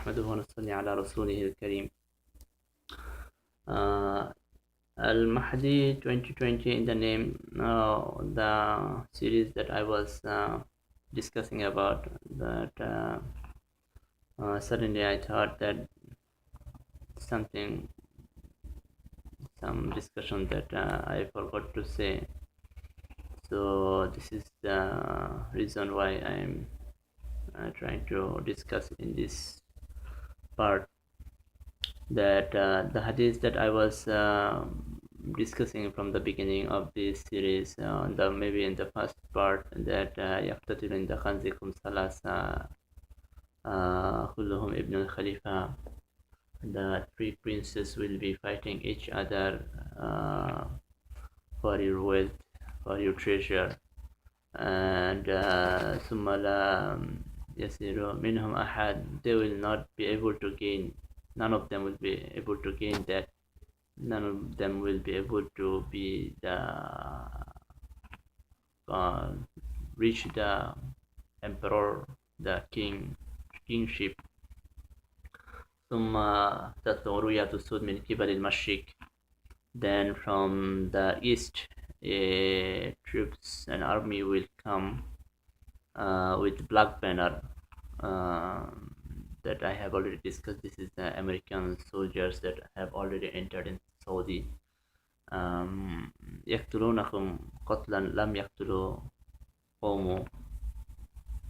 نحمده ونصلي على رسوله الكريم. Al-Mahdi 2020 in the name, the series that I was discussing about, that suddenly I thought that some discussion that I forgot to say. So this is the reason why I'm trying to discuss in this part, that the hadith that I was discussing from the beginning of this series, maybe in the first part, that يقتتل عند خنزكم ثلاثة كلهم ابن الخليفة. The three princes will be fighting each other for your wealth, for your treasure, and ثم لا يسير منهم أحد. They will not be able to gain. None of them will be able to gain that. None of them will be able to be reach the emperor, the kingship. ثم تطلع رؤية السود من قبل المشرق. Then from the east, troops and army will come with black banner, that I have already discussed. This is the American soldiers that have already entered in Saudi. يقتلونكم قتلا لم يقتلوا قوم.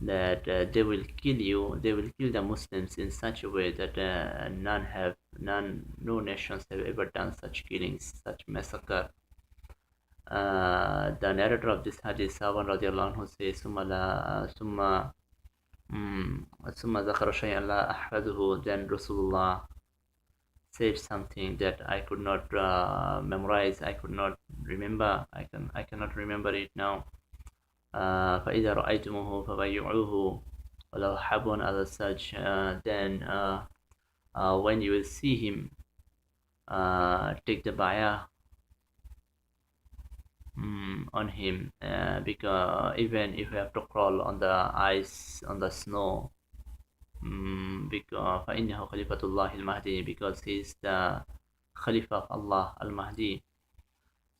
That they will kill you, they will kill the Muslims in such a way that no nations have ever done such killings, such massacre. The narrator of this hadith, Sawan radiallahu anhu, says, ثم ذكر شيئا لا أحفظه. Then Rasulullah said something that I could not memorize, I could not remember, I cannot remember it now. فإذا رأيتموه فبايعوه ولو حبوا على such. Then when you will see him, take the bayah on him, because even if you have to crawl on the ice, on the snow, because فإنه خليفة الله المهدي, because he is the Khalifa of Allah al-Mahdi.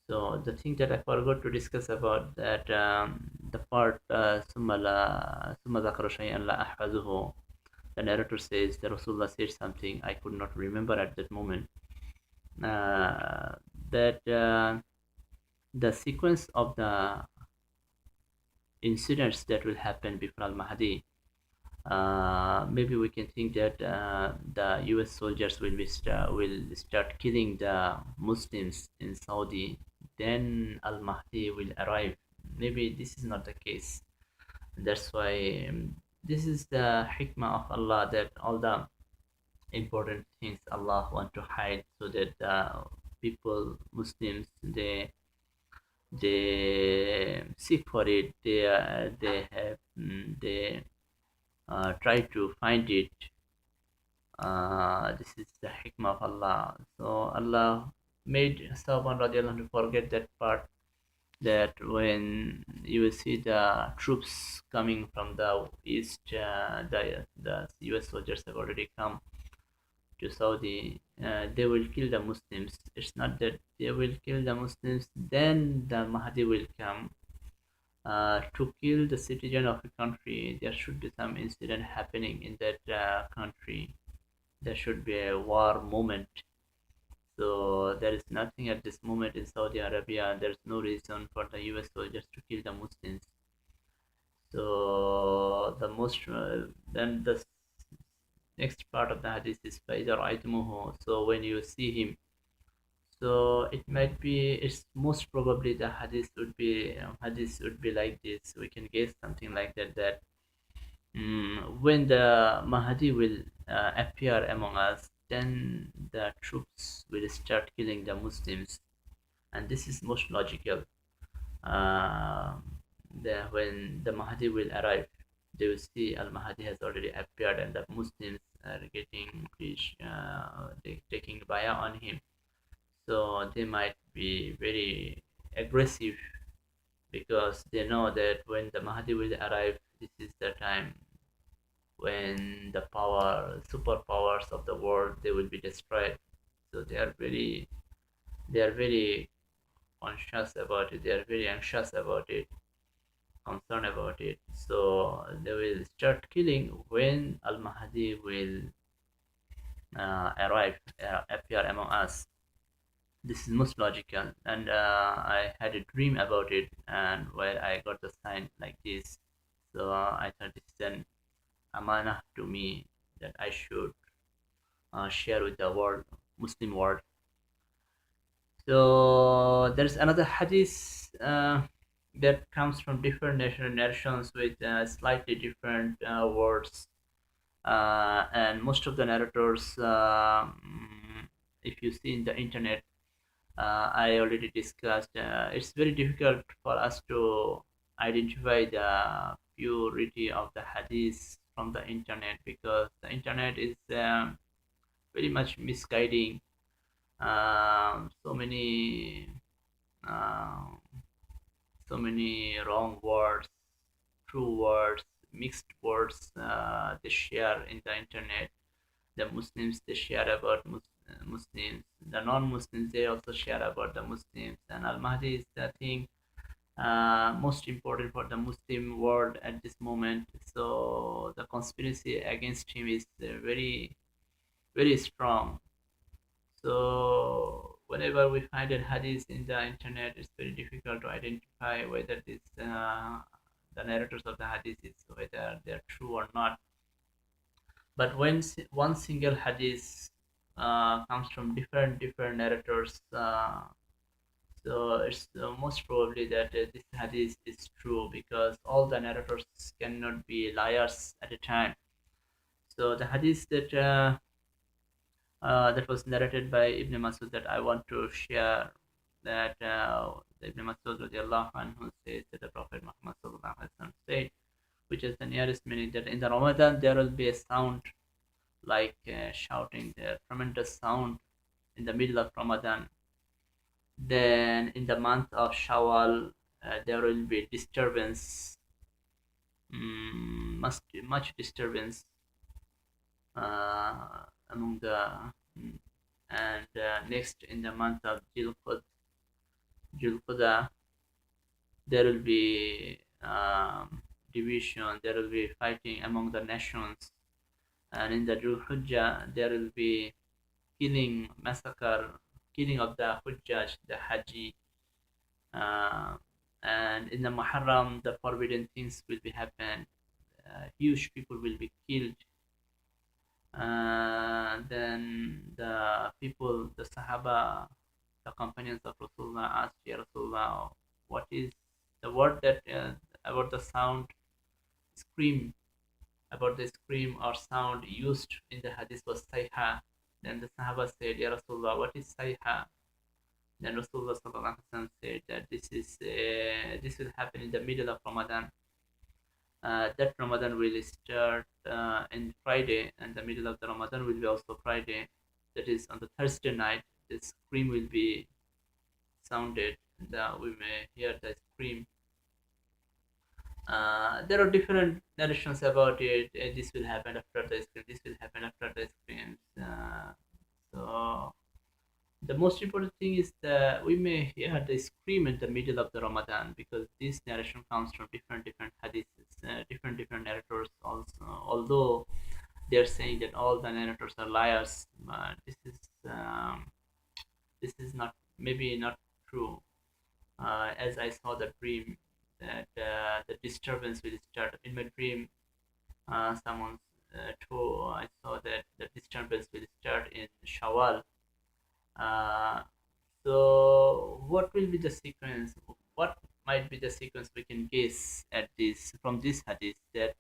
So the thing that I forgot to discuss about, that the part ثم ذكر شيئا لا أحفظه. The narrator says that Rasulullah said something I could not remember at that moment. That the sequence of the incidents that will happen before al-Mahdi, maybe we can think that the US soldiers will start killing the Muslims in Saudi, then al-Mahdi will arrive. Maybe this is not the case. That's why this is the hikmah of Allah, that all the important things Allah want to hide, so that people, Muslims, they seek for it, they try to find it. This is the hikmah of Allah. So Allah made someone radiallahu anhu forget that part, that when you will see the troops coming from the east, the US soldiers have already come to Saudi, they will kill the Muslims. It's not that they will kill the Muslims, then the Mahdi will come to kill the citizen of a country. There should be some incident happening in that country. There should be a war moment. So there is nothing at this moment in Saudi Arabia. There's no reason for the US soldiers to kill the Muslims. So then the next part of the hadith is فَإِذَا رَأَيْتُمُوهُ. So when you see him, so it might be, it's most probably the hadith would be like this. We can guess something like that, when the Mahdi will appear among us, then the troops will start killing the Muslims, and this is most logical. When the Mahdi will arrive, they will see al-Mahdi has already appeared, and the Muslims are taking bayah on him. So they might be very aggressive, because they know that when the Mahdi will arrive, this is the time when the power superpowers of the world they will be destroyed. So they are very conscious about it, they are very anxious about it, concerned about it. So they will start killing when Al Mahdi will arrive, appear among us. This is most logical, and I had a dream about it, and where I got the sign like this. So I thought this is an amanah to me that I should share with the world, Muslim world. So there's another hadith that comes from different narrations with slightly different words, and most of the narrators, if you see in the internet, I already discussed. It's very difficult for us to identify the purity of the hadith from the internet, because the internet is very much misguiding. So many um, so many wrong words, true words, mixed words they share in the internet. The Muslims they share about Muslims. The non-Muslims they also share about the Muslims. And Al Mahdi is the thing most important for the Muslim world at this moment. So the conspiracy against him is very strong. So whenever we find a hadith in the internet, it's very difficult to identify whether this the narrators of the hadith is whether they're true or not. But when one single hadith comes from different narrators, so it's most probably that this hadith is true, because all the narrators cannot be liars at a time. So the hadith that was narrated by Ibn Masud that I want to share, that Ibn Masud radiallahu anhu says that the Prophet Muhammad sallallahu alaihi wasallam said, which is the nearest meaning, that in the Ramadan there will be a sound like shouting, the tremendous sound in the middle of Ramadan. Then in the month of Shawwal there will be disturbance, much disturbance among the mm, and next in the month of Julqada, there will be division, there will be fighting among the nations, and in the Hujjah there will be killing, massacre, killing of the Hujjaj, the Haji, uh, and in the Muharram the forbidden things will be happen. Huge people will be killed. Then the people, the Sahaba, the companions of Rasulullah asked, Ya Rasulullah, what is the word that about the sound, scream, about the scream or sound used in the hadith was sayha. Then the Sahaba said, Ya Rasulullah, what is sayha? Then Rasulullah sallallahu alaihi wasallam said that this will happen in the middle of Ramadan. That Ramadan will start in Friday, and the middle of the Ramadan will be also Friday. That is on the Thursday night. The scream will be sounded, and we may hear the scream. There are different narrations about it. This will happen after the scream. This will happen after the screams. So the most important thing is that we may hear the scream in the middle of the Ramadan, because this narration comes from different hadiths, different narrators also. Although they are saying that all the narrators are liars, this is not, maybe not true. As I saw the dream, that the disturbance will start in my dream. Someone told, I saw that the disturbance will start in Shawwal. Uh, so, what will be the sequence? What might be the sequence we can guess at this from this hadith, that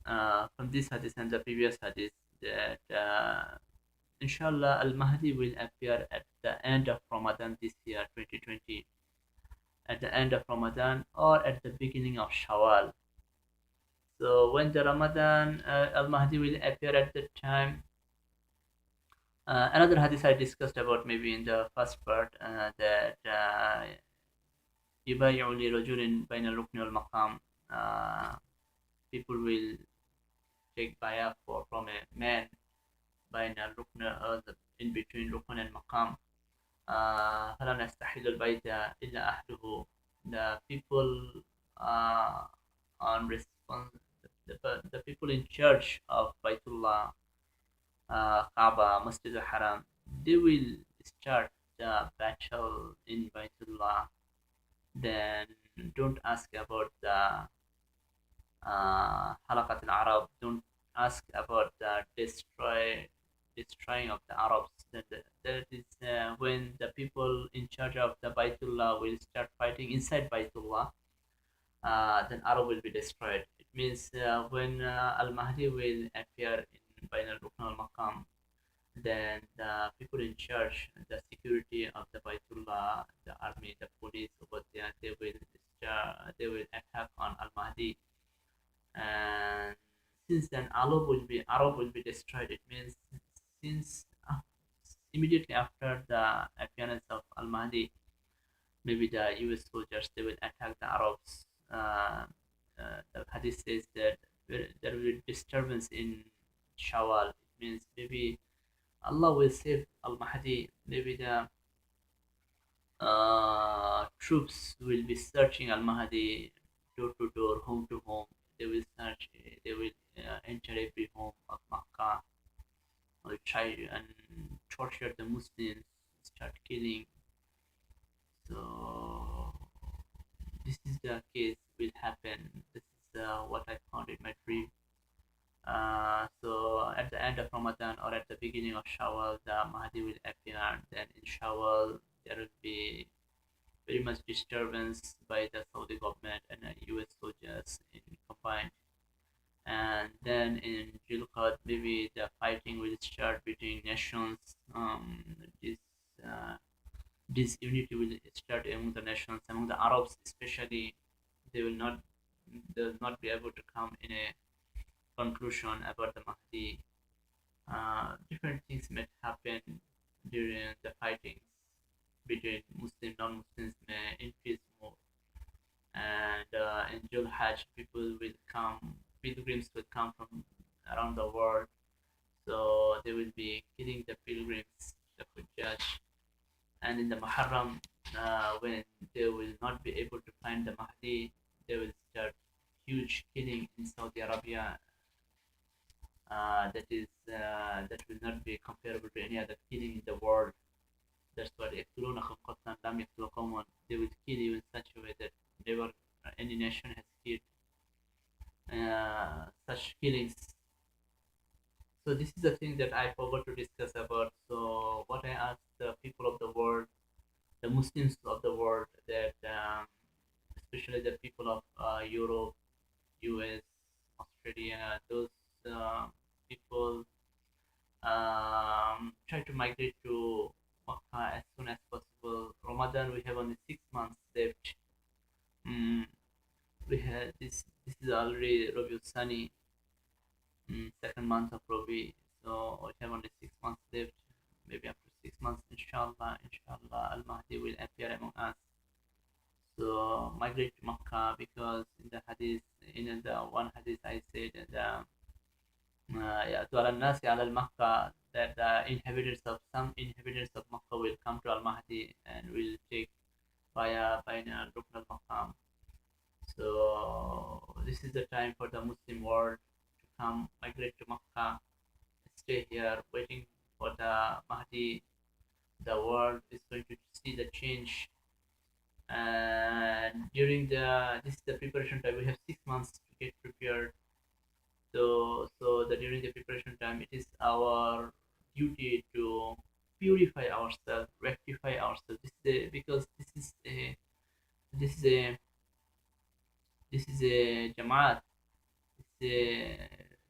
from this hadith and the previous hadith, that inshallah Al Mahdi will appear at the end of Ramadan this year 2020, at the end of Ramadan or at the beginning of Shawwal. So when the Ramadan Al Mahdi will appear at that time. Another hadith I discussed about maybe in the first part, that يبايع لرجل بين الركن والمقام. People will take bayah from a man by rukn, in between rukn and maqam. فلا يستحل البيت إلا أهله. The people uh, on response, the people in charge of Baitullah, Kaaba, Masjid al-Haram, they will start the battle in Baitullah. Then don't ask about the Halakat al-Arab. Don't ask about the destroying of the Arabs. That is when the people in charge of the Baitullah will start fighting inside Baitullah. Then Arab will be destroyed. It means when Al Mahdi will appear in Bain al Rukn al Maqam, then the people in charge, the security of the Baitullah, the army, the police over there, they will attack on Al Mahdi. And since then Arab will be destroyed. It means since immediately after the appearance of Al Mahdi, maybe the US soldiers they will attack the Arabs. The hadith says that there will be disturbance in Shawwal. It means maybe Allah will save Al Mahdi. Maybe the troops will be searching Al Mahdi door to door, home to home. They will search. They will enter every home of Makkah. Will try and torture the Muslims. Start killing. So this is the case will happen. This is what I found in my dream. So at the end of Ramadan or at the beginning of Shawwal, the Mahdi will appear. Then in Shawwal, there will be very much disturbance by the Saudi government and US soldiers in combined. And then in Jilqad, maybe the fighting will start between nations. This uh, disunity will start among the nations, among the Arabs especially. They will not be able to come in a conclusion about the Mahdi. Different things may happen during the fightings between Muslim non-Muslims may increase more, and in Jul Hajj people will come, pilgrims will come from around the world, so they will be killing the pilgrims, the Hujjaj. And in the Muharram, when they will not be able to find the Mahdi, they will start huge killing in Saudi Arabia. That will not be comparable to any other killing in the world. That's why يقتلونكم قتلا لم يقتلوا قوما. They will kill you in such a way that never any nation has killed such killings. So this is the thing that I forgot to discuss about. So what I asked the people of the world, the Muslims of the world, that especially the people of Europe, US, Australia, those people try to migrate to Makkah as soon as possible. Ramadan, we have only 6 months left. Mm, we had this. This is already Rabiul Sani, second month of Rabi. So we have only 6 months left. Maybe after 6 months, inshallah, Al Mahdi will appear among us. So migrate to Makkah, because in the hadith, in the one hadith I said that يأتوا على الناس على المكة, that the inhabitants of some inhabitants of Makkah will come to Al Mahdi and will take via Rukn al Maqam. So this is the time for the Muslim world to come migrate to Makkah, stay here waiting for the Mahdi. The world is going to see the change, and during the this is the preparation time. We have 6 months to get prepared. So that during the preparation time, it is our duty to purify ourselves, rectify ourselves. Because this is a this is a jamaat. It's a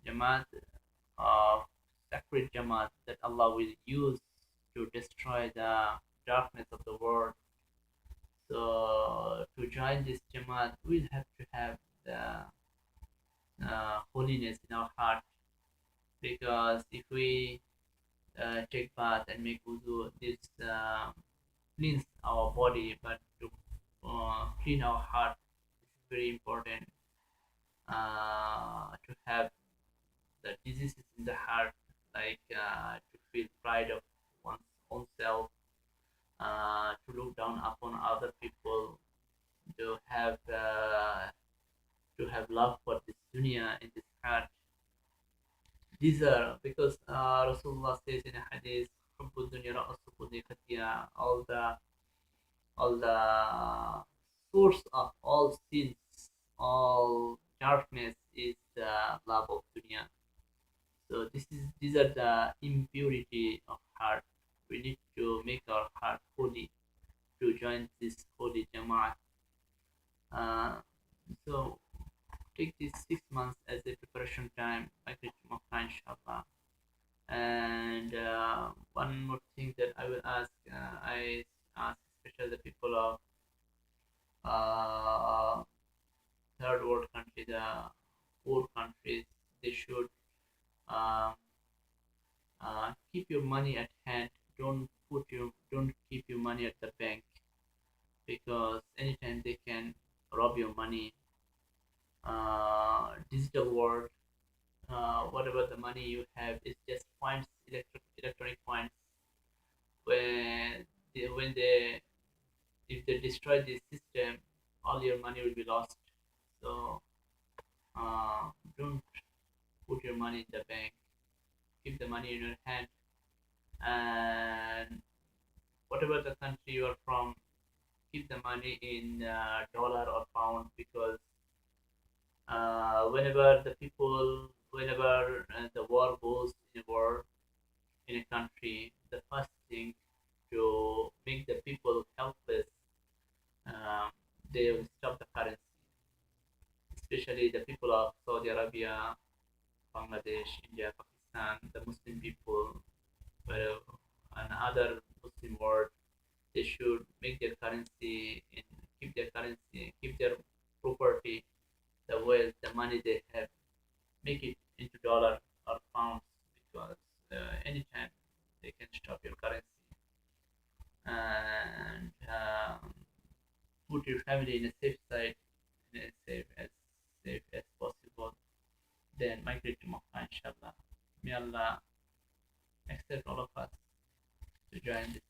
jamaat of sacred jamaat that Allah will use to destroy the darkness of the world. So to join this jamaat, we'll have to have the holiness in our heart, because if we take bath and make wudu, this cleans our body, but to clean our heart is very important to have the diseases in the heart, like to feel pride of one's own self, to look down upon other people, to have love for this dunya in this heart. These are because Rasulullah says in a hadith, "حب الدنيا رأس كل خطيئة." All the source of all sins, all darkness is the love of dunya. So these are the impurity of heart. We need to make our heart holy to join this holy Jama'at. Uh, so take these 6 months as a preparation time, like Makkah, inshallah. And one more thing that I will ask, I ask especially the people of uh, third world country, the poor countries, they should uh, keep your money at hand. Don't keep your money at the bank, because anytime they can rob your money. Digital world, whatever the money you have is just points, electronic points. When they if they destroy this system, all your money will be lost. So don't put your money in the bank. Keep the money in your hand, and whatever the country you are from, keep the money in dollar or pound, because whenever the war goes in a war in a country, the first thing to make the people helpless, um, they will stop the currency, especially the people of Saudi Arabia, Bangladesh, India, Pakistan, the Muslim people, where, and other Muslim world. They should make their currency and keep their currency, keep their property, the wealth, the money they have, make it into dollar or pounds, because anytime they can stop your currency, and put your family in a safe side, in a safe as possible. Then migrate to Makkah, inshallah. May Allah accept all of us to join this